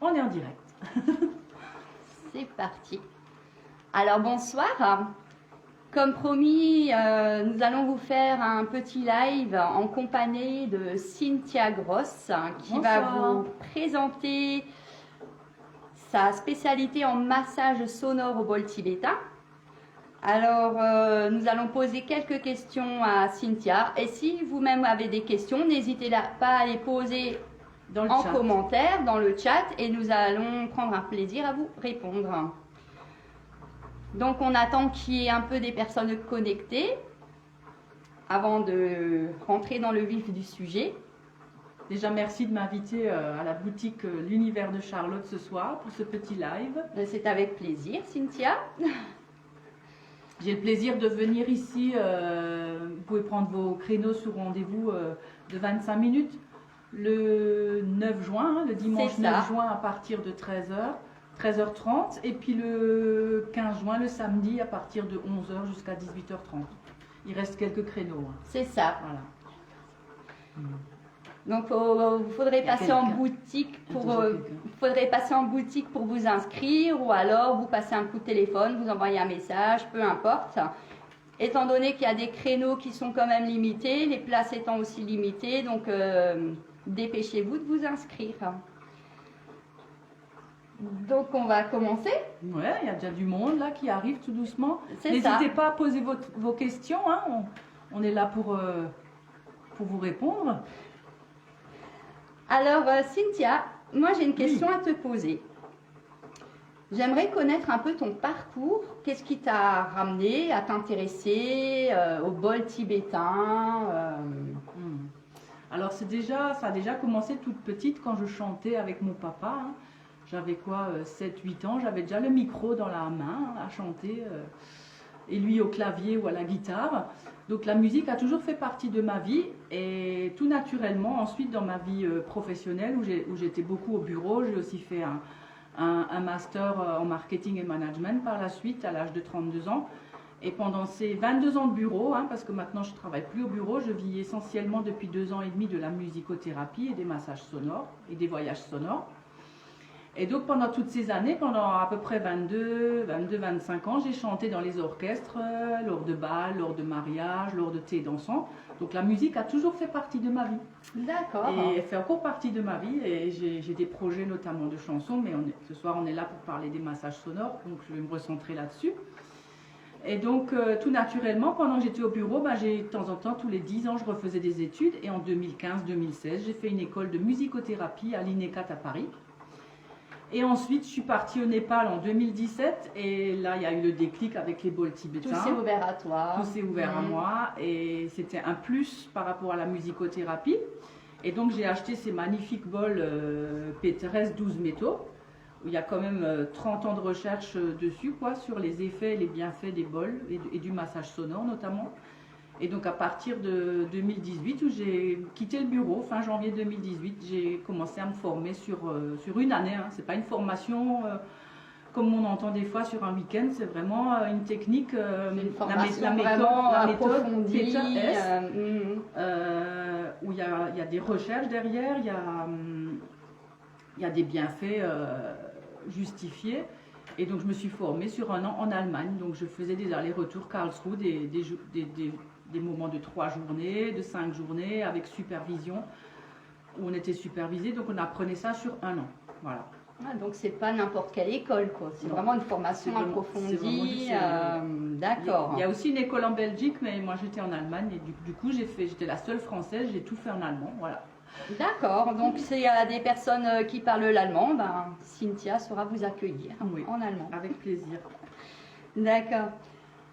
On est en direct. C'est parti. Alors bonsoir. Comme promis, nous allons vous faire un petit live en compagnie de Cynthia Gross qui va vous présenter sa spécialité en massage sonore au bol tibétain. Alors, nous allons poser quelques questions à Cynthia. Et si vous-même avez des questions, n'hésitez pas à les poser en commentaire, dans le chat, et nous allons prendre un plaisir à vous répondre. Donc, on attend qu'il y ait un peu des personnes connectées avant de rentrer dans le vif du sujet. Déjà, merci de m'inviter à la boutique L'Univers de Charlotte ce soir pour ce petit live. C'est avec plaisir, Cynthia. J'ai le plaisir de venir ici. Vous pouvez prendre vos créneaux sur rendez-vous de 25 minutes. Le 9 juin, le dimanche 9 juin à partir de 13h, 13h30. Et puis le 15 juin, le samedi, à partir de 11h jusqu'à 18h30. Il reste quelques créneaux. C'est ça. Voilà. Donc, il faudrait passer en boutique pour vous inscrire, ou alors vous passez un coup de téléphone, vous envoyez un message, peu importe. Étant donné qu'il y a des créneaux qui sont quand même limités, les places étant aussi limitées, donc dépêchez-vous de vous inscrire. Donc, on va commencer. Ouais, il y a déjà du monde là qui arrive tout doucement. N'hésitez pas à poser vos questions. Hein. On est là pour vous répondre. Alors, Cynthia, moi j'ai une question à te poser. J'aimerais connaître un peu ton parcours. Qu'est-ce qui t'a ramené à t'intéresser au bol tibétain Alors, ça a déjà commencé toute petite quand je chantais avec mon papa. Hein. J'avais quoi, 7-8 ans. J'avais déjà le micro dans la main à chanter. Et lui au clavier ou à la guitare. Donc la musique a toujours fait partie de ma vie, et tout naturellement ensuite dans ma vie professionnelle où j'étais beaucoup au bureau, j'ai aussi fait un master en marketing et management par la suite à l'âge de 32 ans. Et pendant ces 22 ans de bureau, hein, parce que maintenant je ne travaille plus au bureau, je vis essentiellement depuis 2 ans et demi de la musicothérapie et des massages sonores et des voyages sonores. Et donc pendant toutes ces années, pendant à peu près 22-25 ans, j'ai chanté dans les orchestres, lors de bals, lors de mariages, lors de thé dansants. Donc la musique a toujours fait partie de ma vie. D'accord. Et elle fait encore partie de ma vie, et j'ai des projets notamment de chansons, mais ce soir on est là pour parler des massages sonores, donc je vais me recentrer là-dessus. Et donc tout naturellement, pendant que j'étais au bureau, de temps en temps, tous les 10 ans, je refaisais des études, et en 2015-2016, j'ai fait une école de musicothérapie à l'INECAT à Paris. Et ensuite, je suis partie au Népal en 2017, et là, il y a eu le déclic avec les bols tibétains. Tout s'est ouvert à toi. Tout s'est ouvert à moi, et c'était un plus par rapport à la musicothérapie. Et donc, j'ai acheté ces magnifiques bols PTRS 12 métaux, où il y a quand même 30 ans de recherche dessus, quoi, sur les effets et les bienfaits des bols, et du massage sonore notamment. Et donc à partir de 2018, où j'ai quitté le bureau, fin janvier 2018, j'ai commencé à me former sur une année. Hein. Ce n'est pas une formation comme on entend des fois sur un week-end, c'est vraiment une technique, la méthode PTRS, où il y a des recherches derrière, il y a des bienfaits justifiés. Et donc je me suis formée sur un an en Allemagne. Donc je faisais des allers-retours Karlsruhe, des moments de 3 journées, de 5 journées, avec supervision, où on était supervisé. Donc on apprenait ça sur un an. Voilà. Ah, donc c'est pas n'importe quelle école, quoi. C'est vraiment une formation approfondie. D'accord. Il y a aussi une école en Belgique, mais moi j'étais en Allemagne, et du coup j'étais la seule française, j'ai tout fait en allemand. Voilà. D'accord, donc s'il y a des personnes qui parlent l'allemand, Cynthia saura vous accueillir en allemand. Avec plaisir. D'accord.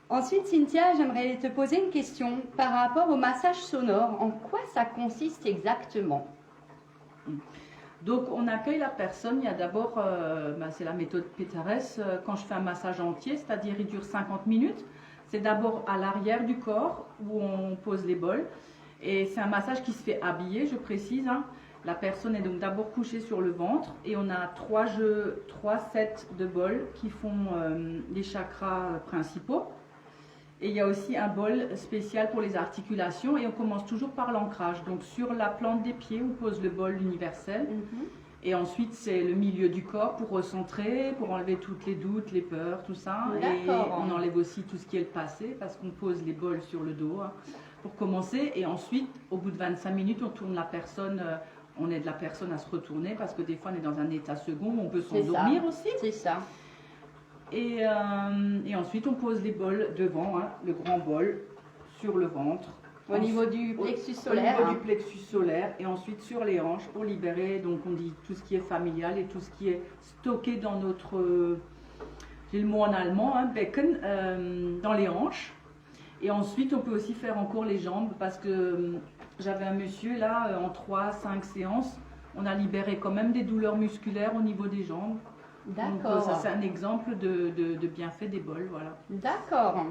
Ensuite, Cynthia, j'aimerais te poser une question par rapport au massage sonore. En quoi ça consiste exactement? Donc on accueille la personne, il y a d'abord, c'est la méthode PTRS, quand je fais un massage entier, c'est-à-dire il dure 50 minutes. C'est d'abord à l'arrière du corps où on pose les bols. Et c'est un massage qui se fait habillé, je précise. Hein. La personne est donc d'abord couchée sur le ventre, et on a 3 sets de bols qui font les chakras principaux. Et il y a aussi un bol spécial pour les articulations, et on commence toujours par l'ancrage. Donc sur la plante des pieds, on pose le bol universel. Et ensuite, c'est le milieu du corps pour recentrer, pour enlever toutes les doutes, les peurs, tout ça. Et on enlève aussi tout ce qui est le passé parce qu'on pose les bols sur le dos pour commencer. Et ensuite, au bout de 25 minutes, on tourne la personne, on aide la personne à se retourner parce que des fois, on est dans un état second où on peut s'endormir aussi. C'est ça. Et ensuite, on pose les bols devant, le grand bol, sur le ventre. Au niveau du plexus solaire. Au niveau du plexus solaire et ensuite sur les hanches pour libérer, donc on dit tout ce qui est familial et tout ce qui est stocké dans notre, j'ai le mot en allemand, Becken, dans les hanches. Et ensuite on peut aussi faire encore les jambes parce que j'avais un monsieur là, en 3-5 séances, on a libéré quand même des douleurs musculaires au niveau des jambes. D'accord. Ça c'est un exemple de bienfait des bols, voilà. D'accord,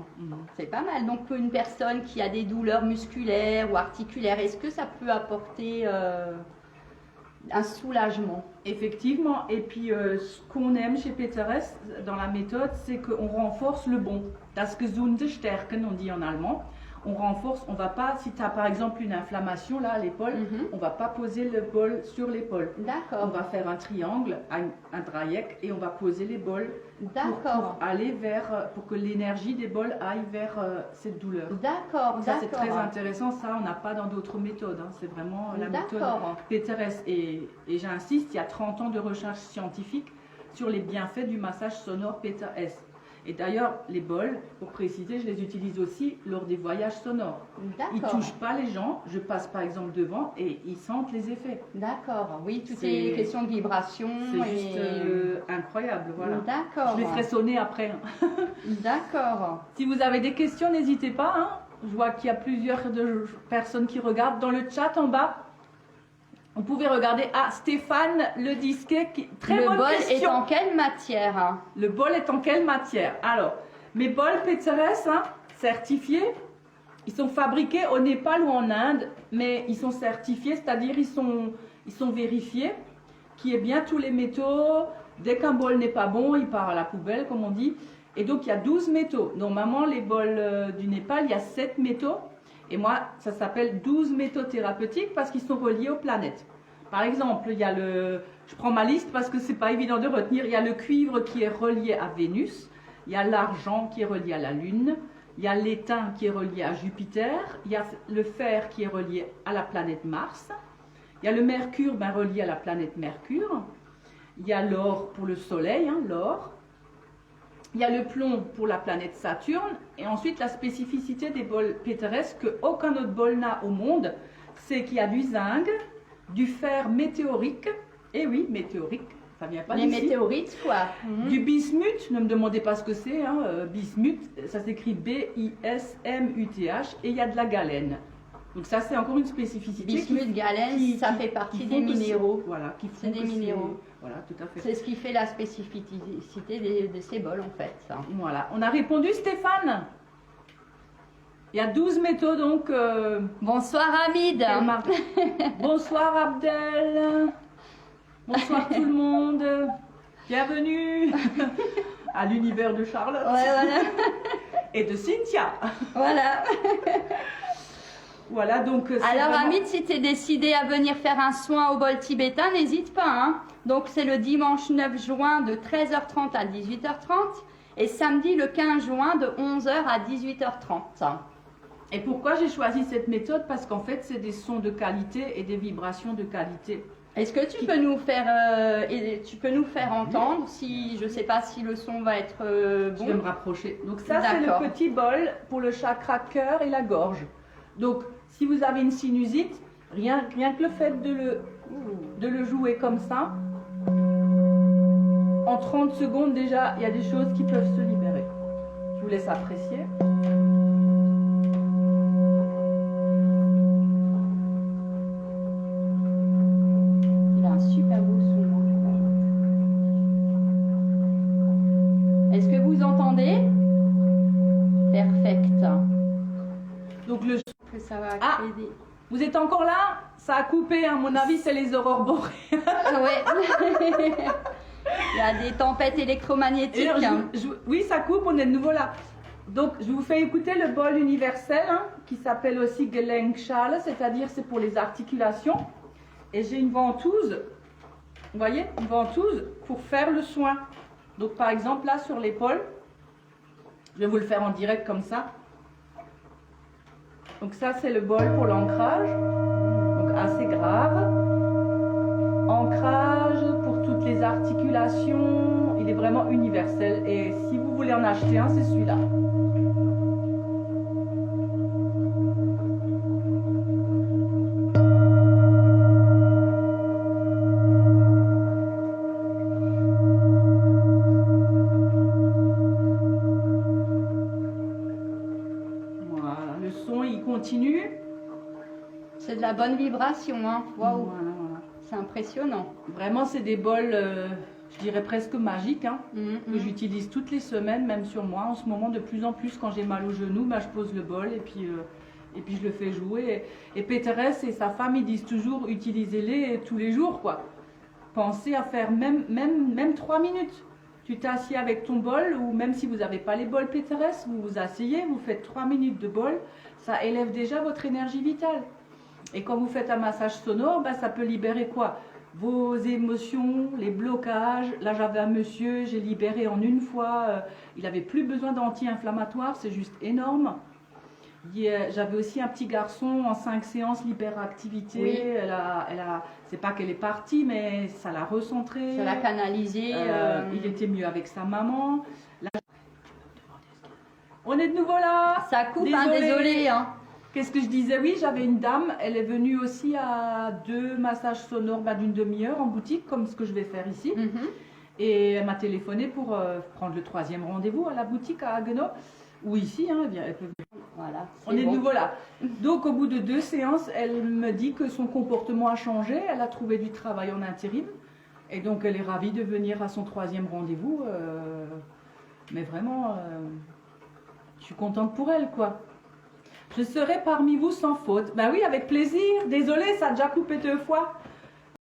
c'est pas mal. Donc une personne qui a des douleurs musculaires ou articulaires, est-ce que ça peut apporter un soulagement? Effectivement, et puis ce qu'on aime chez Peteres dans la méthode, c'est qu'on renforce le bon. Das gesunde Stärken, on dit en allemand. On renforce, on va pas, si tu as par exemple une inflammation là à l'épaule, on va pas poser le bol sur l'épaule. D'accord. On va faire un triangle, un Dreieck, et on va poser les bols pour aller vers, pour que l'énergie des bols aille vers cette douleur. D'accord, ça c'est très intéressant, ça on n'a pas dans d'autres méthodes, c'est vraiment la méthode Peteres. Et j'insiste, il y a 30 ans de recherche scientifique sur les bienfaits du massage sonore Peteres. Et d'ailleurs, les bols, pour préciser, je les utilise aussi lors des voyages sonores. Ils ne touchent pas les gens, je passe par exemple devant et ils sentent les effets. D'accord, oui, toutes les questions de vibration. C'est juste incroyable, voilà. D'accord. Je les ferai sonner après. D'accord. Si vous avez des questions, n'hésitez pas. Je vois qu'il y a plusieurs personnes qui regardent. Dans le chat en bas, vous pouvez regarder. Ah, Stéphane le disquet, très bonne question. Le bol est en quelle matière? Le bol est en quelle matière? Alors, mes bols Peteres certifiés, ils sont fabriqués au Népal ou en Inde, mais ils sont certifiés, c'est-à-dire ils sont vérifiés, qu'il y ait bien tous les métaux. Dès qu'un bol n'est pas bon, il part à la poubelle, comme on dit. Et donc, il y a 12 métaux. Normalement, les bols du Népal, il y a 7 métaux. Et moi, ça s'appelle 12 métaux thérapeutiques parce qu'ils sont reliés aux planètes. Par exemple, il y a je prends ma liste parce que c'est pas évident de retenir. Il y a le cuivre qui est relié à Vénus. Il y a l'argent qui est relié à la Lune. Il y a l'étain qui est relié à Jupiter. Il y a le fer qui est relié à la planète Mars. Il y a le mercure relié à la planète Mercure. Il y a l'or pour le soleil, l'or. Il y a le plomb pour la planète Saturne. Et ensuite, la spécificité des bols Peteres que aucun autre bol n'a au monde, c'est qu'il y a du zinc, du fer météorique. Et oui, météorique, ça vient pas d'ici. Les météorites, quoi. Du bismuth, ne me demandez pas ce que c'est. Bismuth, ça s'écrit B-I-S-M-U-T-H. Et il y a de la galène. Donc ça, c'est encore une spécificité. Bismuth, galène, ça fait partie des minéraux. Voilà, c'est des minéraux. Voilà, tout à fait. C'est ce qui fait la spécificité de ces bols, en fait. Voilà, on a répondu, Stéphane. Il y a 12 métaux, donc... Bonsoir, Hamid. Bonsoir, Abdel. Bonsoir, tout le monde. Bienvenue à l'univers de Charlotte. Ouais, voilà. Et de Cynthia. Voilà. Voilà, donc... Alors, vraiment... Hamid, si tu es décidé à venir faire un soin au bol tibétain, n'hésite pas. Donc, c'est le dimanche 9 juin de 13h30 à 18h30 et samedi le 15 juin de 11h à 18h30. Et pourquoi j'ai choisi cette méthode? Parce qu'en fait, c'est des sons de qualité et des vibrations de qualité. Est-ce que tu peux nous faire entendre si je ne sais pas si le son va être bon? Je vais me rapprocher. Donc ça, c'est le petit bol pour le chakra cœur et la gorge. Donc, si vous avez une sinusite, rien que le fait de le jouer comme ça, en 30 secondes déjà, il y a des choses qui peuvent se libérer. Je vous laisse apprécier. Il a un super beau son. Est-ce que vous entendez? Perfect. Donc le que ça va créer vous êtes encore là? Ça a coupé, à mon avis, c'est les aurores boréales. Ouais. Il y a des tempêtes électromagnétiques. Alors, oui, ça coupe, on est de nouveau là. Donc, je vous fais écouter le bol universel, qui s'appelle aussi Gelenkschale, c'est-à-dire c'est pour les articulations. Et j'ai une ventouse vous voyez, une ventouse pour faire le soin. Donc par exemple là sur l'épaule, je vais vous le faire en direct comme ça. Donc ça c'est le bol pour l'ancrage, donc assez grave. Ancrage pour toutes les articulations, il est vraiment universel et si vous voulez en acheter un, c'est celui-là. Voilà, le son il continue. C'est de la bonne vibration, hein. Waouh, Voilà, voilà. c'est impressionnant. Vraiment, c'est des bols, je dirais presque magiques, hein, que Mhm. j'utilise toutes les semaines, même sur moi. En ce moment, de plus en plus, quand j'ai mal au genou, bah, je pose le bol et puis je le fais jouer. Et Péterès et sa femme, ils disent toujours, utilisez-les tous les jours, quoi. Pensez à faire même 3 minutes. Tu t'assieds avec ton bol, ou même si vous n'avez pas les bols Péterès, vous vous asseyez, vous faites 3 minutes de bol, ça élève déjà votre énergie vitale. Et quand vous faites un massage sonore, bah, ça peut libérer quoi? Vos émotions, les blocages. Là, j'avais un monsieur, j'ai libéré en une fois. Il n'avait plus besoin d'anti-inflammatoire, c'est juste énorme. J'avais aussi un petit garçon en 5 séances, l'hyperactivité. Oui. C'est pas qu'elle est partie, mais ça l'a recentré. Ça l'a canalisé. Il était mieux avec sa maman. Là, on est de nouveau là. Ça coupe, hein, désolé. Hein. Qu'est-ce que je disais? Oui, j'avais une dame, elle est venue aussi à 2 massages sonores d'une demi-heure en boutique, comme ce que je vais faire ici. Mhm. Et elle m'a téléphoné pour prendre le 3e rendez-vous à la boutique à Haguenau, ou ici, hein, eh bien, elle peut venir. Voilà, On est bon. de nouveau là. Donc au bout de 2 séances, elle me dit que son comportement a changé, elle a trouvé du travail en intérim. Et donc elle est ravie de venir à son 3e rendez-vous. Mais vraiment, je suis contente pour elle, quoi. Je serai parmi vous sans faute. Ben oui, avec plaisir. Désolée, ça a déjà coupé 2 fois.